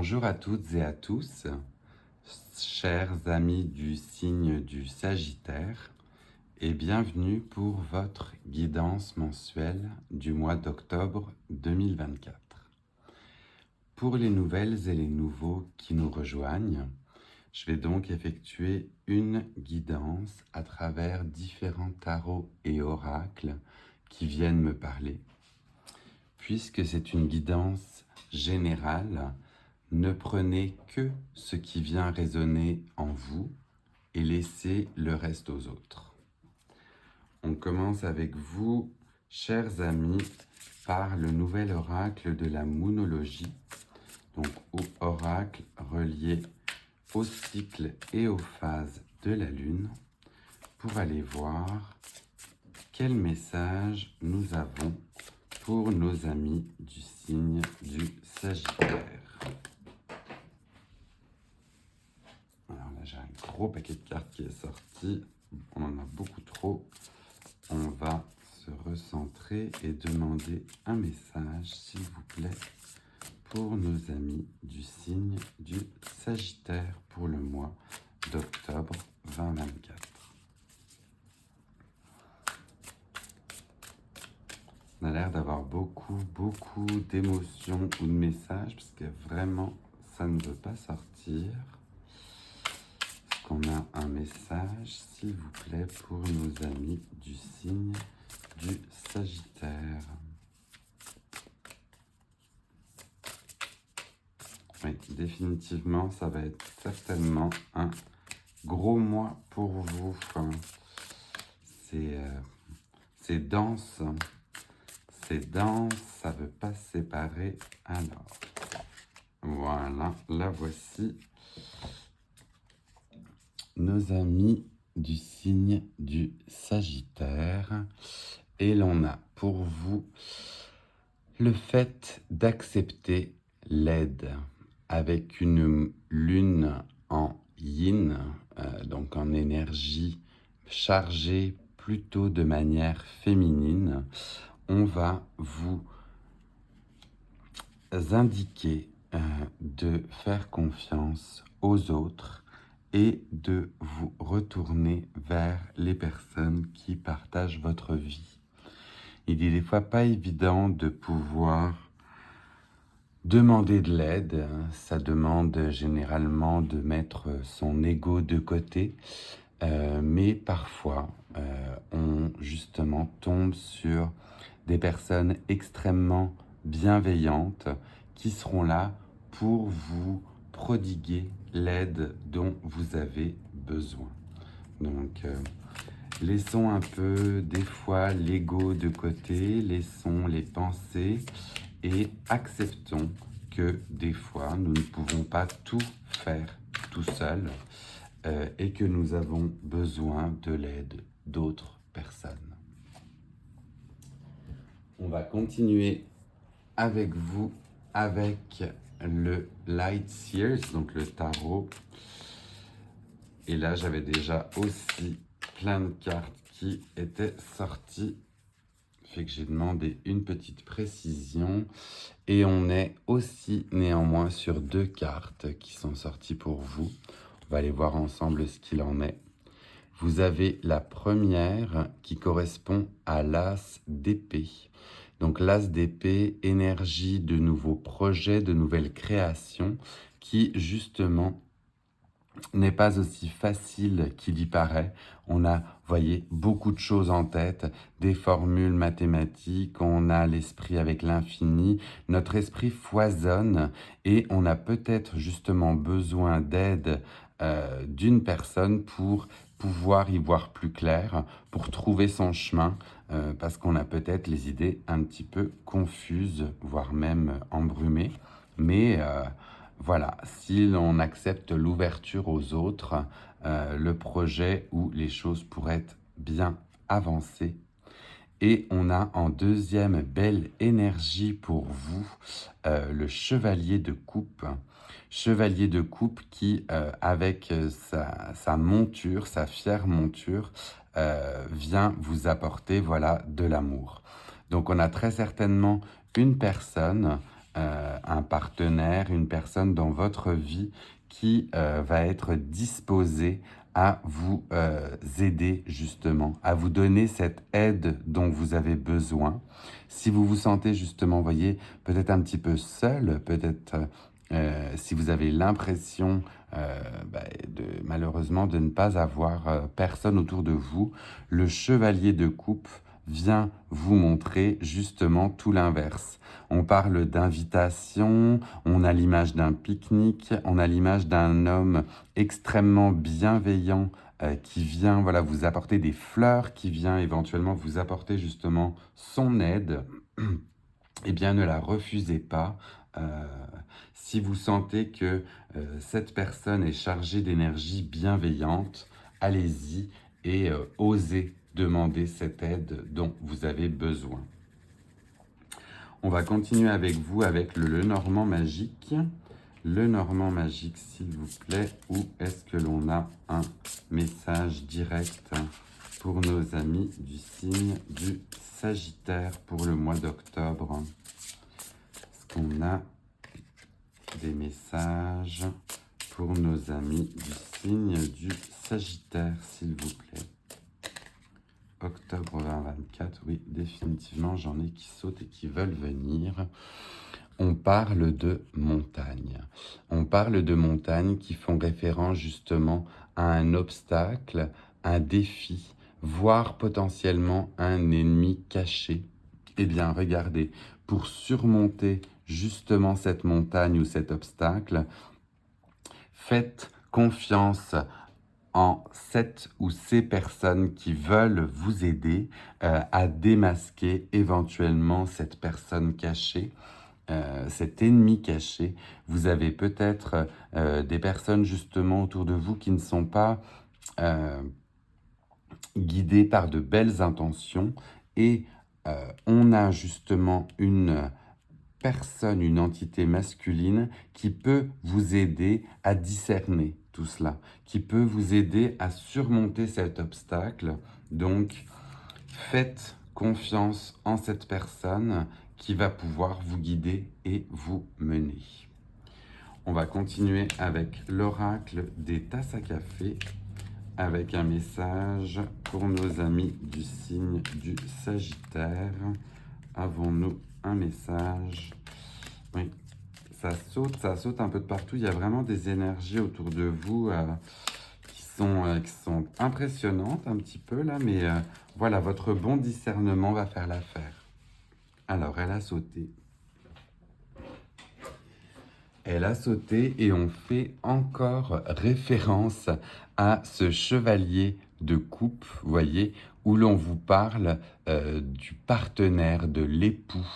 Bonjour à toutes et à tous, chers amis du signe du Sagittaire, et bienvenue pour votre guidance mensuelle du mois d'octobre 2024. Pour les nouvelles et les nouveaux qui nous rejoignent, je vais donc effectuer une guidance à travers différents tarots et oracles qui viennent me parler. Puisque c'est une guidance générale, ne prenez que ce qui vient résonner en vous et laissez le reste aux autres. On commence avec vous, chers amis, par le nouvel oracle de la moonologie, donc oracle relié au cycle et aux phases de la Lune, pour aller voir quel message nous avons pour nos amis du signe du Sagittaire. Alors là, j'ai un gros paquet de cartes qui est sorti. On en a beaucoup trop. On va se recentrer et demander un message, s'il vous plaît, pour nos amis du signe du Sagittaire pour le mois d'octobre 2024. On a l'air d'avoir beaucoup d'émotions ou de messages, parce que vraiment, ça ne veut pas sortir. Est-ce qu'on a un message, s'il vous plaît, pour nos amis du signe du Sagittaire? Oui, définitivement, ça va être certainement un gros mois pour vous. C'est dense. C'est dense, ça ne veut pas se séparer. Alors, voilà, la voici. Nos amis du signe du Sagittaire. Et l'on a pour vous le fait d'accepter l'aide avec une lune en yin, donc en énergie chargée plutôt de manière féminine. On va vous indiquer de faire confiance aux autres et de vous retourner vers les personnes qui partagent votre vie. Il est des fois pas évident de pouvoir demander de l'aide. Ça demande généralement de mettre son ego de côté, mais parfois on justement tombe sur des personnes extrêmement bienveillantes qui seront là pour vous prodiguer l'aide dont vous avez besoin. Donc, laissons un peu des fois l'ego de côté, laissons les pensées et acceptons que des fois nous ne pouvons pas tout faire tout seul et que nous avons besoin de l'aide d'autres personnes. On va continuer avec vous avec le Light Seers, donc le tarot. Et là, j'avais déjà aussi plein de cartes qui étaient sorties. Fait que j'ai demandé une petite précision. Et on est aussi néanmoins sur 2 cartes qui sont sorties pour vous. On va aller voir ensemble ce qu'il en est. Vous avez la première qui correspond à l'as d'épée. Donc l'as d'épée, énergie de nouveaux projets, de nouvelles créations, qui justement n'est pas aussi facile qu'il y paraît. On a, voyez, beaucoup de choses en tête, des formules mathématiques, on a l'esprit avec l'infini, notre esprit foisonne et on a peut-être justement besoin d'aide d'une personne pour pouvoir y voir plus clair, pour trouver son chemin, parce qu'on a peut-être les idées un petit peu confuses, voire même embrumées, mais voilà, si l'on accepte l'ouverture aux autres, le projet où les choses pourraient bien avancer. Et on a en deuxième belle énergie pour vous, le chevalier de coupe. Chevalier de coupe qui, avec sa monture, sa fière monture, vient vous apporter voilà, de l'amour. Donc on a très certainement une personne un partenaire, une personne dans votre vie qui va être disposée à vous aider justement, à vous donner cette aide dont vous avez besoin. Si vous vous sentez justement, vous voyez, peut-être un petit peu seul, peut-être si vous avez l'impression malheureusement de ne pas avoir personne autour de vous, le chevalier de coupe vient vous montrer justement tout l'inverse. On parle d'invitation, on a l'image d'un pique-nique, on a l'image d'un homme extrêmement bienveillant qui vient vous apporter des fleurs, qui vient éventuellement vous apporter justement son aide. Eh bien, ne la refusez pas. Si vous sentez que cette personne est chargée d'énergie bienveillante, allez-y et osez demander cette aide dont vous avez besoin. On va continuer avec vous avec le Lenormand magique. Le Normand magique, s'il vous plaît, où est-ce que l'on a un message direct pour nos amis du signe du Sagittaire pour le mois d'octobre? Est-ce qu'on a des messages pour nos amis du signe du Sagittaire, s'il vous plaît? Octobre 2024, oui, définitivement, j'en ai qui sautent et qui veulent venir. On parle de montagnes. On parle de montagnes qui font référence justement à un obstacle, un défi, voire potentiellement un ennemi caché. Eh bien, regardez, pour surmonter justement cette montagne ou cet obstacle, faites confiance en cette ou ces personnes qui veulent vous aider à démasquer éventuellement cette personne cachée, cet ennemi caché. Vous avez peut-être des personnes justement autour de vous qui ne sont pas guidées par de belles intentions et on a justement une personne, une entité masculine qui peut vous aider à discerner tout cela, qui peut vous aider à surmonter cet obstacle. Donc, faites confiance en cette personne qui va pouvoir vous guider et vous mener. On va continuer avec l'oracle des tasses à café avec un message pour nos amis du signe du Sagittaire. Avons-nous un message? Oui, ça saute un peu de partout. Il y a vraiment des énergies autour de vous qui sont impressionnantes un petit peu là, mais voilà, votre bon discernement va faire l'affaire. Alors, elle a sauté. Elle a sauté et on fait encore référence à ce chevalier de coupe, vous voyez, où l'on vous parle du partenaire, de l'époux.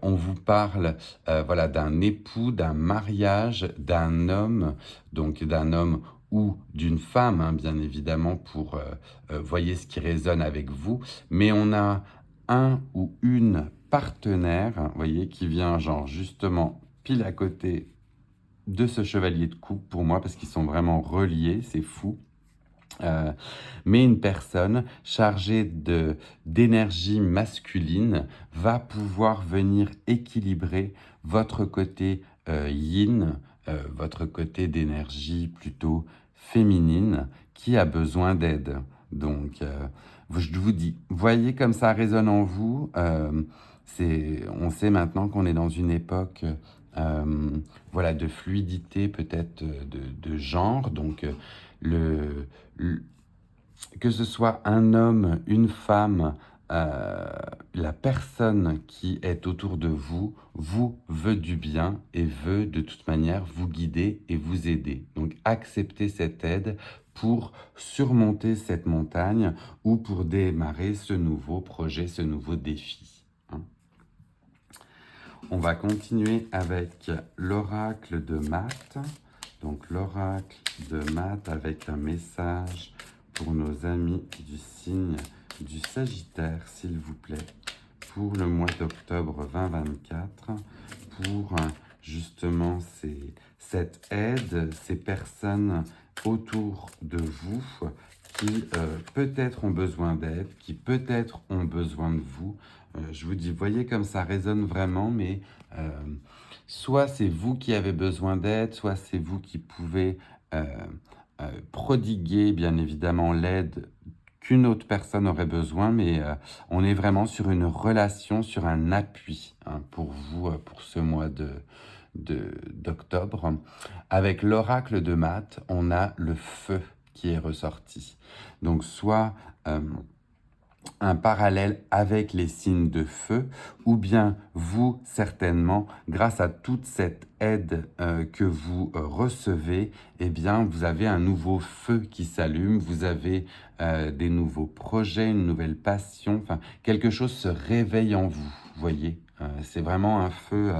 On vous parle voilà, d'un époux, d'un mariage, d'un homme, donc d'un homme ou d'une femme, hein, bien évidemment, pour voyez ce qui résonne avec vous. Mais on a un ou une partenaire, vous voyez, qui vient genre justement pile à côté de ce chevalier de coupe pour moi, parce qu'ils sont vraiment reliés, c'est fou. Mais une personne chargée d'énergie masculine va pouvoir venir équilibrer votre côté yin, votre côté d'énergie plutôt féminine qui a besoin d'aide. Donc, je vous dis, voyez comme ça résonne en vous. On sait maintenant qu'on est dans une époque voilà, de fluidité, peut-être de genre. Donc, que ce soit un homme, une femme, la personne qui est autour de vous, vous veut du bien et veut de toute manière vous guider et vous aider. Donc acceptez cette aide pour surmonter cette montagne ou pour démarrer ce nouveau projet, ce nouveau défi. On va continuer avec l'oracle de Math. Donc l'oracle de Math avec un message pour nos amis du signe du Sagittaire, s'il vous plaît, pour le mois d'octobre 2024, pour justement cette aide, ces personnes autour de vous qui peut-être ont besoin d'aide, qui peut-être ont besoin de vous. Je vous dis, voyez comme ça résonne vraiment, mais soit c'est vous qui avez besoin d'aide, soit c'est vous qui pouvez prodiguer bien évidemment l'aide qu'une autre personne aurait besoin, mais on est vraiment sur une relation, sur un appui pour vous, pour ce mois d'octobre. Avec l'oracle de Math, on a le feu qui est ressorti. Donc soit un parallèle avec les signes de feu, ou bien vous, certainement, grâce à toute cette aide que vous recevez, eh bien, vous avez un nouveau feu qui s'allume, vous avez des nouveaux projets, une nouvelle passion, enfin, quelque chose se réveille en vous, voyez. C'est vraiment un feu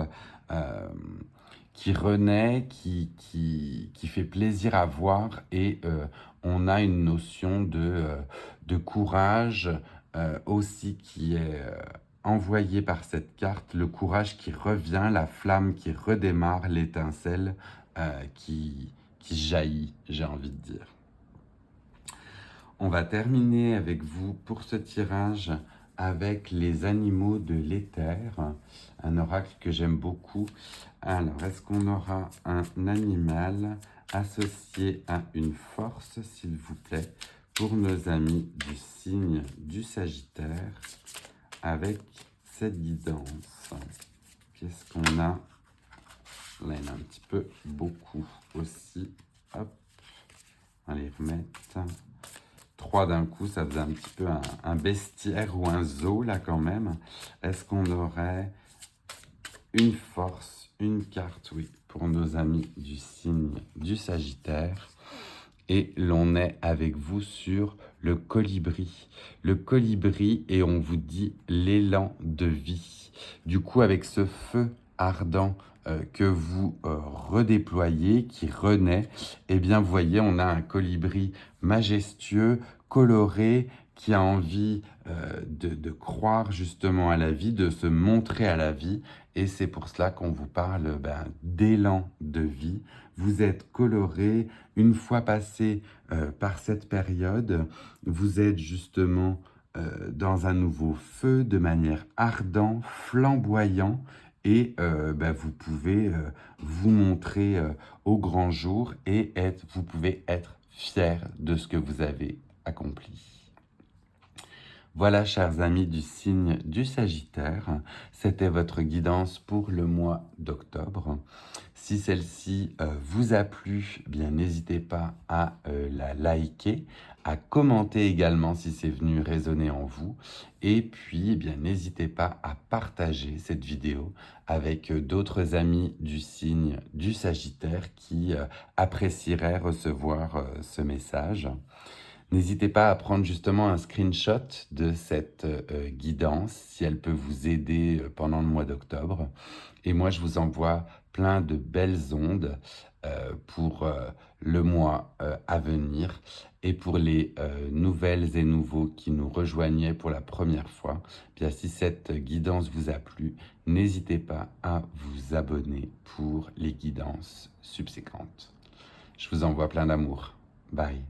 qui renaît, qui fait plaisir à voir, et on a une notion de courage aussi qui est envoyée par cette carte, le courage qui revient, la flamme qui redémarre, l'étincelle qui jaillit, j'ai envie de dire. On va terminer avec vous pour ce tirage avec les animaux de l'éther, un oracle que j'aime beaucoup. Alors, est-ce qu'on aura un animal associé à une force, s'il vous plaît, pour nos amis du signe du Sagittaire avec cette guidance? Qu'est-ce qu'on a? Là, il y en a un petit peu beaucoup aussi. Hop, on va les remettre. 3 d'un coup, ça faisait un petit peu un bestiaire ou un zoo, là, quand même. Est-ce qu'on aurait une force, une carte, oui, pour nos amis du signe du Sagittaire? Et l'on est avec vous sur le colibri. Le colibri, et on vous dit l'élan de vie. Du coup, avec ce feu ardent que vous redéployez, qui renaît, eh bien, vous voyez, on a un colibri majestueux, coloré, qui a envie de croire justement à la vie, de se montrer à la vie. Et c'est pour cela qu'on vous parle d'élan de vie. Vous êtes coloré. Une fois passé par cette période, vous êtes justement dans un nouveau feu, de manière ardent, flamboyant, et vous pouvez vous montrer au grand jour, et vous pouvez être fier de ce que vous avez accompli. Voilà, chers amis du signe du Sagittaire, c'était votre guidance pour le mois d'octobre. Si celle-ci vous a plu, bien n'hésitez pas à la liker, à commenter également si c'est venu résonner en vous, et puis eh bien n'hésitez pas à partager cette vidéo avec d'autres amis du signe du Sagittaire qui apprécieraient recevoir ce message. N'hésitez pas à prendre justement un screenshot de cette guidance si elle peut vous aider pendant le mois d'octobre. Et moi, je vous envoie plein de belles ondes pour le mois à venir, et pour les nouvelles et nouveaux qui nous rejoignaient pour la première fois. Bien, si cette guidance vous a plu, n'hésitez pas à vous abonner pour les guidances subséquentes. Je vous envoie plein d'amour. Bye.